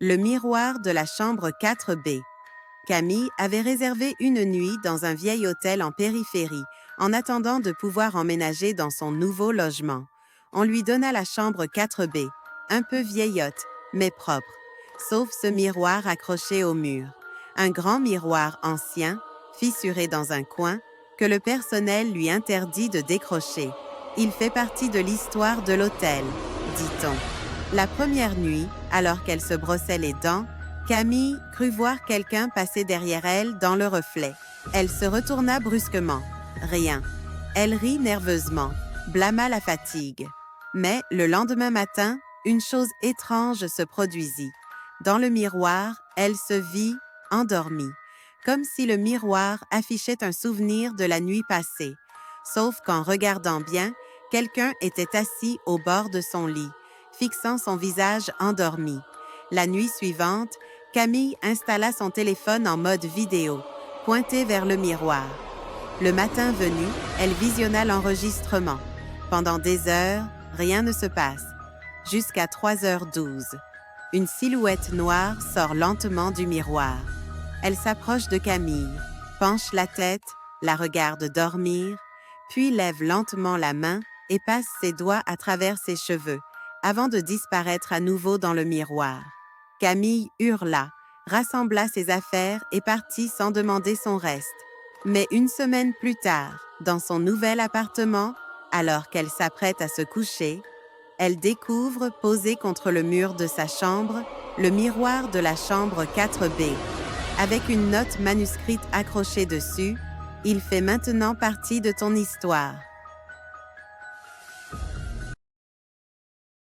Le miroir de la chambre 4B. Camille avait réservé une nuit dans un vieil hôtel en périphérie, en attendant de pouvoir emménager dans son nouveau logement. On lui donna la chambre 4B, un peu vieillotte, mais propre, sauf ce miroir accroché au mur. Un grand miroir ancien, fissuré dans un coin, que le personnel lui interdit de décrocher. Il fait partie de l'histoire de l'hôtel, dit-on. La première nuit, alors qu'elle se brossait les dents, Camille crut voir quelqu'un passer derrière elle dans le reflet. Elle se retourna brusquement. Rien. Elle rit nerveusement, blâma la fatigue. Mais le lendemain matin, une chose étrange se produisit. Dans le miroir, elle se vit endormie, comme si le miroir affichait un souvenir de la nuit passée. Sauf qu'en regardant bien, quelqu'un était assis au bord de son lit, fixant son visage endormi. La nuit suivante, Camille installa son téléphone en mode vidéo, pointé vers le miroir. Le matin venu, elle visionna l'enregistrement. Pendant des heures, rien ne se passe. Jusqu'à 3h12. Une silhouette noire sort lentement du miroir. Elle s'approche de Camille, penche la tête, la regarde dormir, puis lève lentement la main et passe ses doigts à travers ses cheveux, avant de disparaître à nouveau dans le miroir. Camille hurla, rassembla ses affaires et partit sans demander son reste. Mais une semaine plus tard, dans son nouvel appartement, alors qu'elle s'apprête à se coucher, elle découvre, posé contre le mur de sa chambre, le miroir de la chambre 4B. Avec une note manuscrite accrochée dessus, « Il fait maintenant partie de ton histoire. »